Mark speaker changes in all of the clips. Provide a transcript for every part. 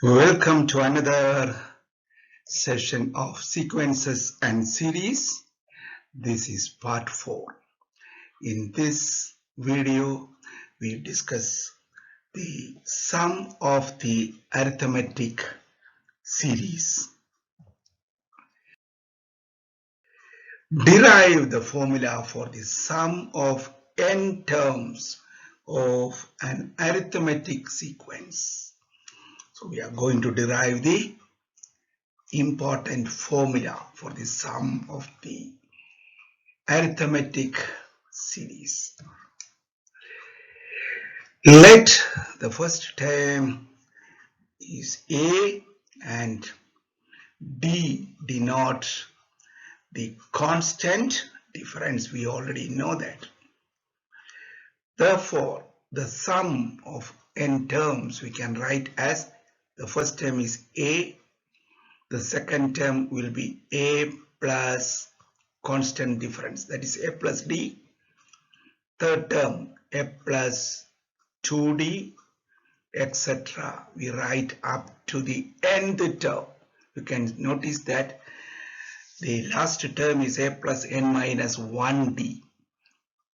Speaker 1: Welcome to another session of sequences and series. This is part 4. In this video, we discuss the sum of the arithmetic series. Derive the formula for the sum of n terms of an arithmetic sequence. So we are going to derive the important formula for the sum of the arithmetic series. Let the first term is A and D denote the constant difference. We already know that. Therefore, the sum of n terms we can write as the first term is A. The second term will be A plus constant difference, that is A plus D. Third term A plus 2D, etc. We write up to the nth term. You can notice that the last term is A plus n minus 1D.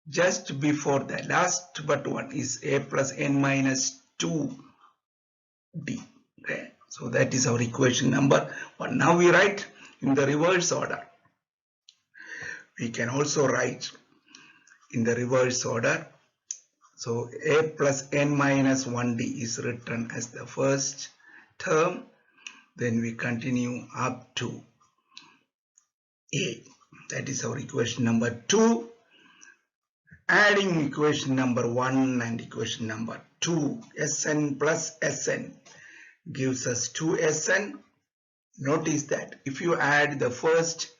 Speaker 1: Just before the last but one is A plus n minus 2D. Okay. So that is our equation number 1. Now we write in the reverse order. We can also write in the reverse order. So A plus n minus 1D is written as the first term. Then we continue up to A. That is our equation number 2. Adding equation number 1 and equation number 2, Sn plus Sn gives us 2Sn. Notice that if you add the first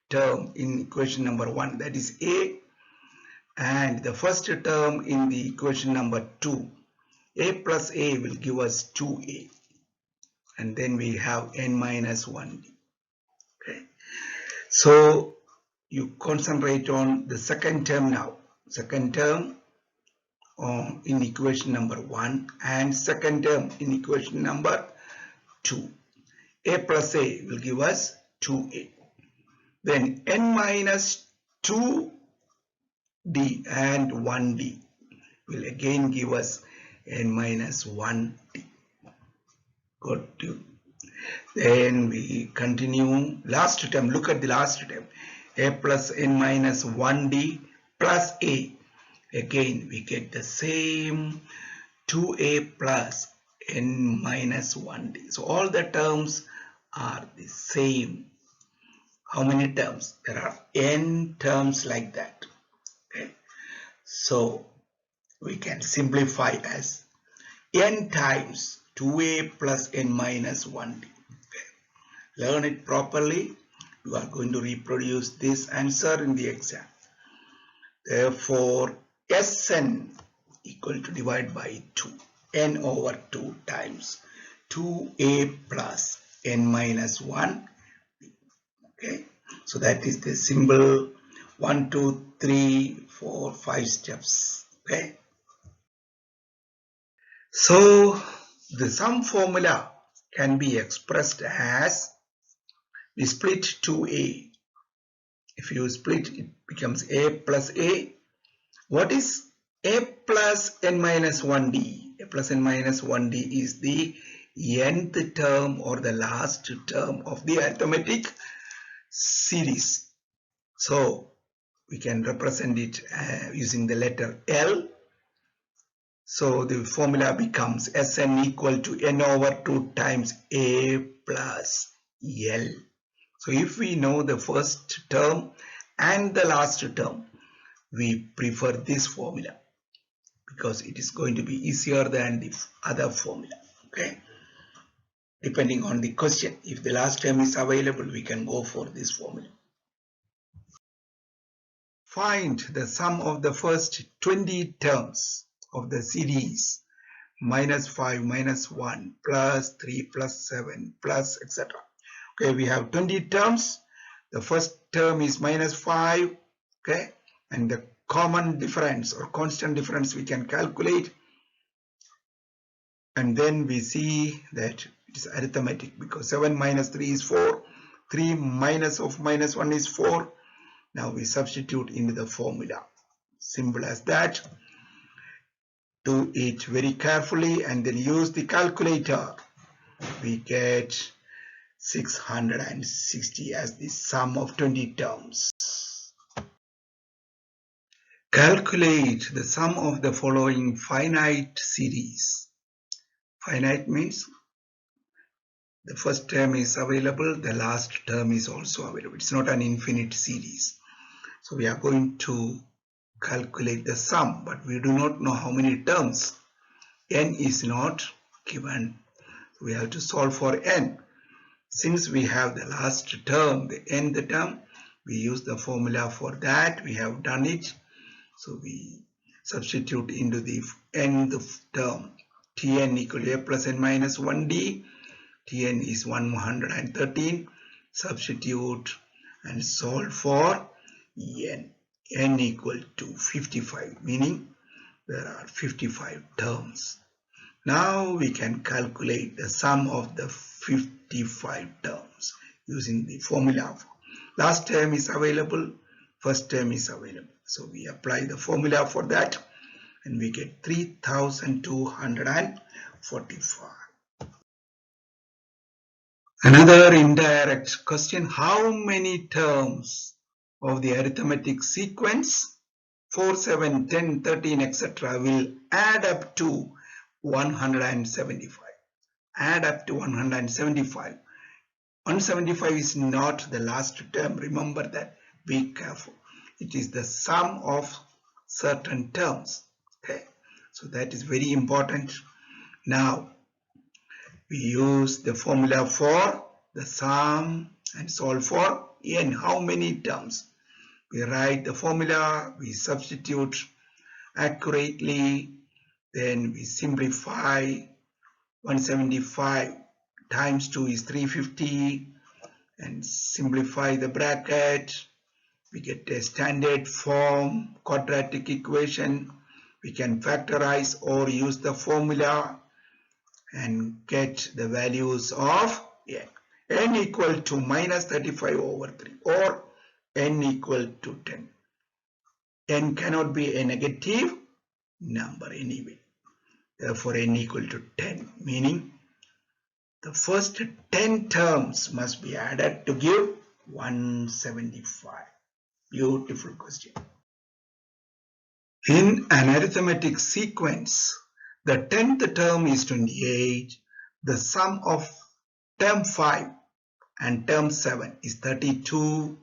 Speaker 1: term in equation number 1, that is A, and the first term in the equation number 2, A plus A will give us 2A, and then we have n minus 1D. Okay. So you concentrate on the second term now. Second term in equation number 1 and second term in equation number 2. A plus A will give us 2A. Then n minus 2D and 1D will again give us n minus 1D. Good. Then we continue. Last term, look at the last term. A plus n minus 1D plus A. Again we get the same 2A plus n minus 1D. So all the terms are the same. How many terms? There are n terms like that. Okay. So we can simplify as n times 2A plus n minus 1D. Okay. Learn it properly. You are going to reproduce this answer in the exam. Therefore, Sn equal to divide by 2. N over 2 times 2A plus n minus 1. Okay. So that is the symbol 1, 2, 3, 4, 5 steps. Okay. So the sum formula can be expressed as we split 2A. If you split, it becomes A plus A. What is A plus n minus 1D? A plus n minus 1D is the nth term or the last term of the arithmetic series. So we can represent it using the letter L. So the formula becomes Sn equal to n over 2 times A plus L. So if we know the first term and the last term, we prefer this formula because it is going to be easier than the other formula. Okay. Depending on the question, if the last term is available, we can go for this formula. Find the sum of the first 20 terms of the series minus 5, minus 1, plus 3, plus 7, plus etc. Okay, we have 20 terms. The first term is minus 5. Okay, and the common difference or constant difference we can calculate. And then we see that It is arithmetic because 7 minus 3 is 4. 3 minus of minus 1 is 4. Now we substitute into the formula. Simple as that. Do it very carefully and then use the calculator. We get 660 as the sum of 20 terms. Calculate the sum of the following finite series. Finite means the first term is available, the last term is also available. It's not an infinite series. So we are going to calculate the sum, but we do not know how many terms. N is not given. So we have to solve for n. Since we have the last term, the nth term, we use the formula for that. We have done it. So we substitute into the nth term. Tn equal to a plus n minus 1d. Tn is 113. Substitute and solve for n. N equal to 55, meaning there are 55 terms. Now we can calculate the sum of the 55 terms using the formula. Last term is available, first term is available. So we apply the formula for that and we get 3245. Another indirect question: how many terms of the arithmetic sequence 4, 7, 10, 13, etc. will add up to 175? Add up to 175. 175 is not the last term. Remember that. Be careful. It is the sum of certain terms. Okay. So that is very important. Now we use the formula for the sum and solve for n. How many terms? We write the formula, we substitute accurately, then we simplify. 175 times 2 is 350 and simplify the bracket. We get a standard form quadratic equation. We can factorize or use the formula and get the values of n. N equal to minus 35 over 3 or n equal to 10. N cannot be a negative number anyway. Therefore, n equal to 10, meaning the first 10 terms must be added to give 175. Beautiful question. In an arithmetic sequence, the 10th term is 28. The sum of term 5 and term 7 is 32.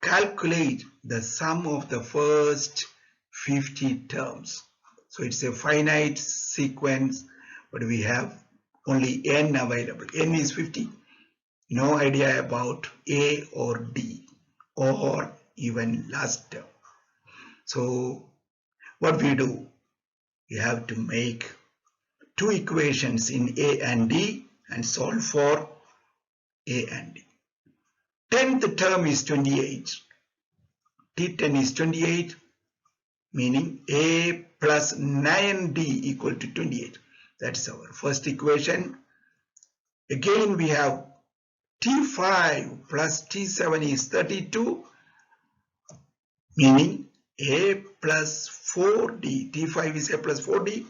Speaker 1: Calculate the sum of the first 50 terms. So it's a finite sequence, but we have only n available. N is 50. No idea about A or D or even last term. So what we do? We have to make two equations in A and D and solve for A and D. 10th term is 28. T10 is 28, meaning A plus 9D equal to 28. That's our first equation. Again, we have T5 plus T7 is 32, meaning A plus 4D. T5 is A plus 4D.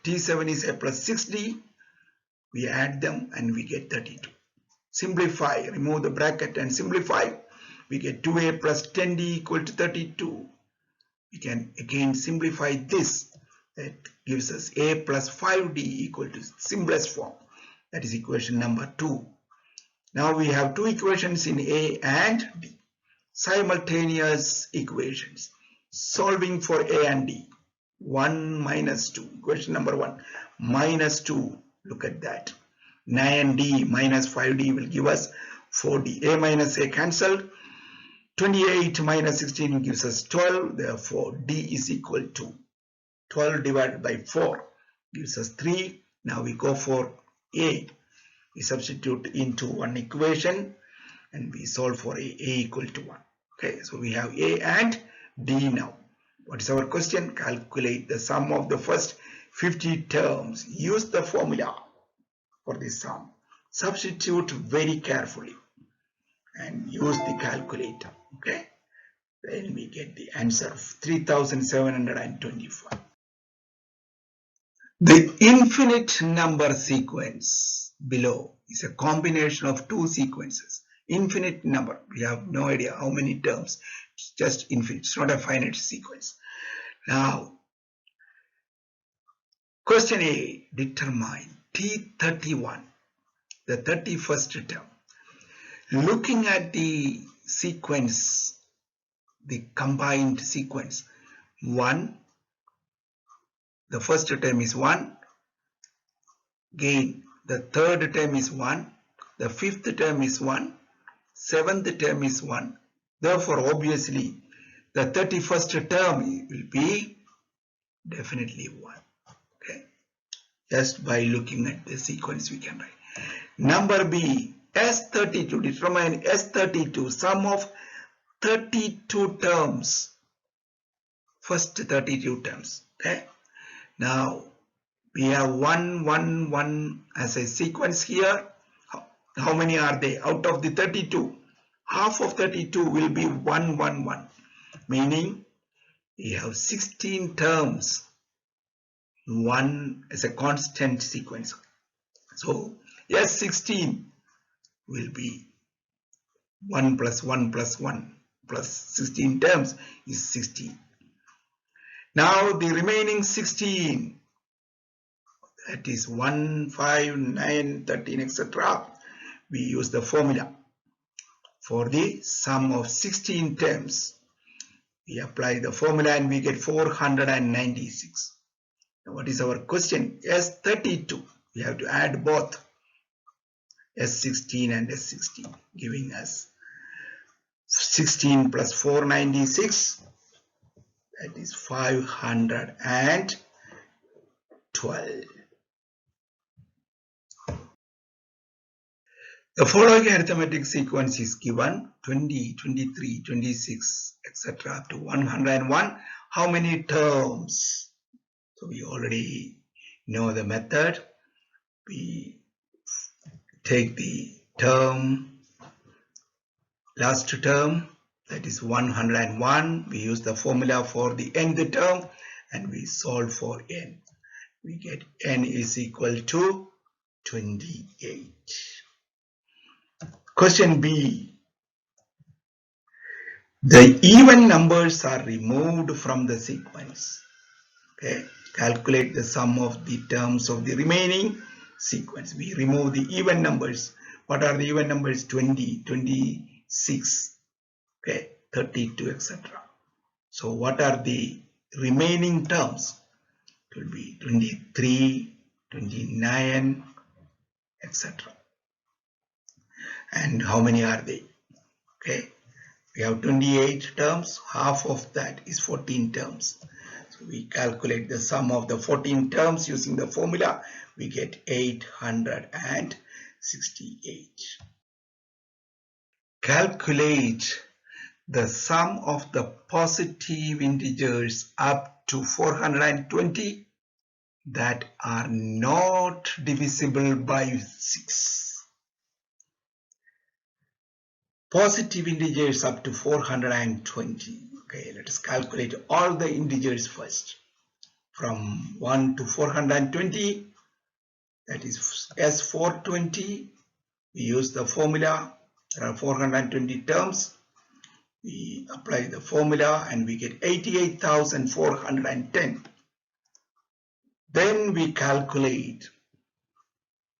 Speaker 1: T7 is A plus 6D. We add them and we get 32. Simplify, remove the bracket and simplify. We get 2A plus 10D equal to 32. We can again simplify this. That gives us A plus 5D equal to simplest form. That is equation number 2. Now we have two equations in A and D. Simultaneous equations. Solving for A and D. 1 minus 2. Equation number 1. Minus 2. Look at that. 9D minus 5D will give us 4D. A minus A cancelled. 28 minus 16 gives us 12. Therefore, D is equal to 12 divided by 4 gives us 3. Now we go for A. We substitute into one equation and we solve for A equal to 1. Okay, so we have A and D now. What is our question? Calculate the sum of the first 50 terms. Use the formula for the sum. Substitute very carefully and use the calculator. Okay, then we get the answer of 3725. The infinite number sequence below is a combination of two sequences. Infinite number, we have no idea how many terms, it's just infinite, it's not a finite sequence. Now, question A, determine T31, the 31st term. Looking at the sequence, the combined sequence, 1, the first term is 1, again the third term is 1, the fifth term is 1, seventh term is 1. Therefore, obviously, the 31st term will be definitely 1. Okay, just by looking at the sequence we can write. Number B, S32, determine S32, sum of 32 terms, first 32 terms. Okay, now we have 1, 1, 1 as a sequence here. How many are they? Out of the 32, half of 32 will be 1, 1, 1, meaning we have 16 terms, 1 as a constant sequence. So S16 will be 1 plus 1 plus 1 plus 16 terms is 16. Now the remaining 16, that is 1, 5, 9, 13, etc. We use the formula for the sum of 16 terms. We apply the formula and we get 496. Now what is our question? S32. We have to add both S16 and S16, giving us 16 plus 496, that is 512. The following arithmetic sequence is given: 20, 23, 26, etc. up to 101. How many terms? So we already know the method. We take the term, last term, that is 101. We use the formula for the nth term and we solve for n. We get n is equal to 28. Question B. The even numbers are removed from the sequence. Okay. Calculate the sum of the terms of the remaining sequence. We remove the even numbers. What are the even numbers? 20, 26, okay, 32, etc. So what are the remaining terms? It will be 23, 29, etc. And how many are they? Okay, we have 28 terms. Half of that is 14 terms. So we calculate the sum of the 14 terms using the formula. We get 868. Calculate the sum of the positive integers up to 420 that are not divisible by 6. Positive integers up to 420. Okay, let us calculate all the integers first. From 1 to 420, that is S420. We use the formula. There are 420 terms. We apply the formula and we get 88,410. Then we calculate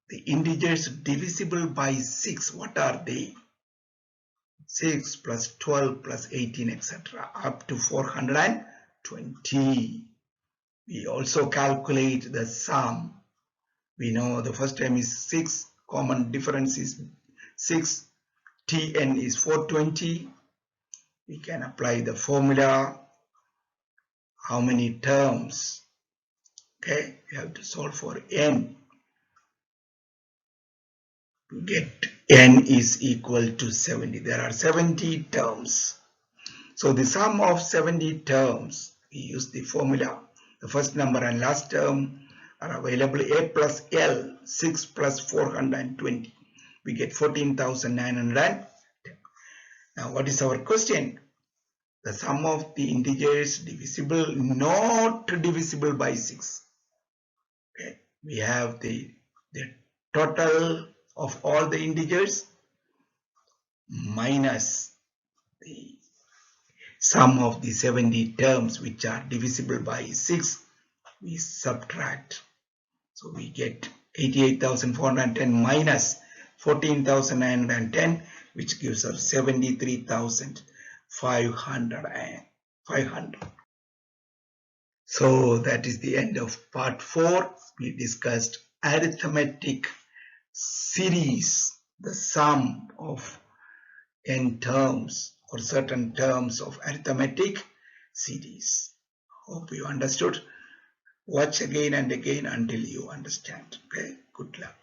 Speaker 1: the integers divisible by 6. What are they? 6 plus 12 plus 18, etc. up to 420. We also calculate the sum. We know the first term is 6. Common difference is 6. Tn is 420. We can apply the formula. How many terms? Okay, we have to solve for n. To get n is equal to 70. There are 70 terms. So the sum of 70 terms, we use the formula. The first number and last term are available. A plus L, 6 plus 420. We get 14,910. Now what is our question? The sum of the integers divisible, not divisible by 6. Okay. We have the total of all the integers minus the sum of the 70 terms which are divisible by 6. We subtract. So we get 88,410 minus 14,910, which gives us 73,500. So that is the end of part 4. We discussed arithmetic series, the sum of n terms or certain terms of arithmetic series. Hope you understood. Watch again and again until you understand. Okay, good luck.